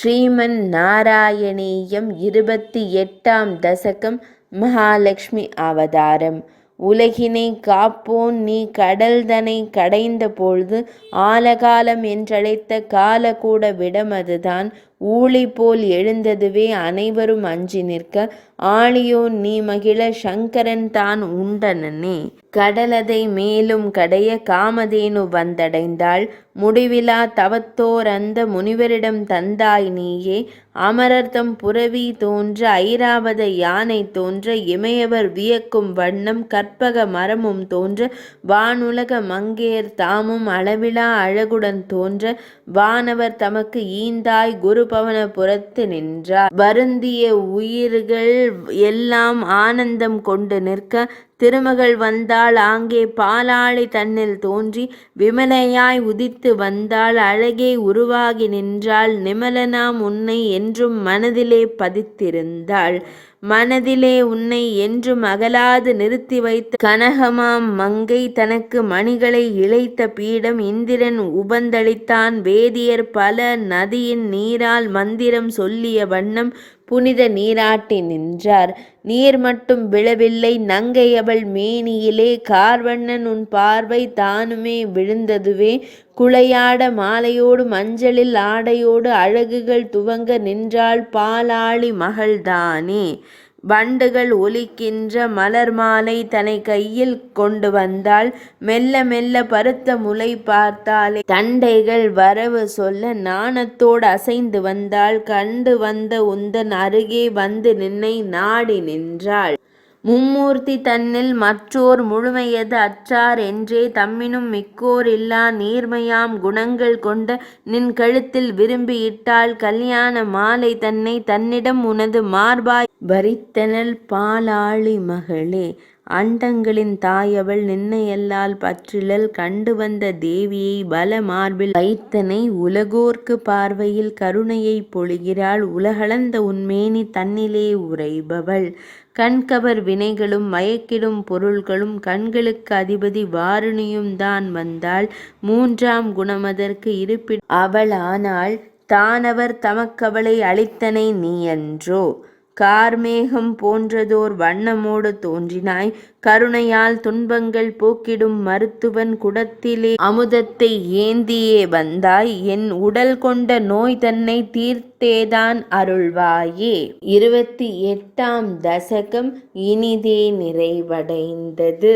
ஸ்ரீமன் நாராயணீயம் 28ஆம் தசகம் மகாலட்சுமி அவதாரம். உலகினைக் காப்போன் நீ கடல்தனைக் கடைந்த பொழுது ஆலகாலம் என்றழைத்த காலகூட விடமதுதான் ஊழிபோல் எழுந்ததுவே அனைவரும் அஞ்சி நிற்க ஆழியோன் நீ மகிழ சங்கரன் தான் உண்டனனே. கடலதை மேலும் கடைய காமதேனு வந்தடைந்தாள். முடிவிலா தவத்தோர் அந்த முனிவரிடம் தந்தாய் நீயே. அமரர்தம் புரவி தோன்ற ஐராவத யானை தோன்ற இமையவர் வியக்கும் வண்ணம் கற்பக மரமும் தோன்ற வானுலக மங்கையர் தாமும் அளவிலா அழகுடன் தோன்ற வானவர் தமக்கு ஈந்தாய் குருபவன புறத்து நின்றார். வருந்திய உயிர்கள் எல்லாம் ஆனந்தம் கொண்டு நிற்க திருமகள் வந்தாள் ஆங்கே பாலாழி தன்னில் தோன்றி விமலையாய் உதித்து வந்தாள் அழகே உருவாகி நின்றாள் நிமலனாம் உன்னை என்றும் மனதிலே பதித்திருந்தாள். மனதிலே உன்னை என்றும் அகலாது நிறுத்தி வைத்த கனகமாம் மங்கை தனக்கு மணிகளை இழைத்த பீடம் இந்திரன் உபந்தளித்தான் வேதியர் பல நதியின் நீரால் மந்திரம் சொல்லிய வண்ணம் புனித நீராட்டி நின்றார். நீர் மட்டும் விழவில்லை நங்கையவள் மேனியிலே கார்வண்ணன் உன் பார்வை தானுமே விழுந்ததுவே குளையாட மாலையோடு மஞ்சளில் ஆடையோடு அழகுகள் துவங்க நின்றாள் பாலாழி மகள்தானே. வண்டுகள் ஒலிக்கின்ற மலர் மாலை தன்னை கையில் கொண்டு வந்தாள். மெல்ல மெல்ல பருத்த முலை பார்த்தாலே தண்டைகள் வரவு சொல்ல நாணத்தோடு அசைந்து வந்தாள். கண்டு வந்த உந்தன் அருகே வந்து நின்னை நாடி நின்றாள். மும்மூர்த்தி தன்னில் மற்றோர் முழுமையது அற்றார் என்றே தம்மினும் மிக்கோர் இல்லா நீர்மையாம் குணங்கள் கொண்ட நின் கழுத்தில் விரும்பி இட்டாள் கல்யாண மாலை தன்னை தன்னிடம் உனது மார்பாய் வரித்தனள் பாலாழி மகளே. அண்டங்களின் தாயவள் நின்னையல்லால் பற்றிலல் கண்டு வந்த தேவியை பல மார்பில் வைத்தனை உலகோர்க்கு பார்வையில் கருணையை பொழிகிறாள் உலகளந்த உன்மேனி தன்னிலே உறைபவள். கண்கவர் வினைகளும் மயக்கிடும் பொருள்களும் கண்களுக்கு அதிபதி வாருணியும் தான் வந்தாள். மூன்றாம் குணமதற்கு இருப்பிட அவளானாள் தானவர் தமக்கவளை அளித்தனை நீயன்றோ. கார்மேகம் போன்றதோர் வண்ணமோடு தோன்றினாய் கருணையால் துன்பங்கள் போக்கிடும் மருத்துவன் குடத்திலே அமுதத்தை ஏந்தியே வந்தாய் என் உடல் கொண்ட நோய் தன்னை தீர்த்தேதான் அருள்வாயே. 28ஆம் தசகம் இனிதே நிறைவடைந்தது.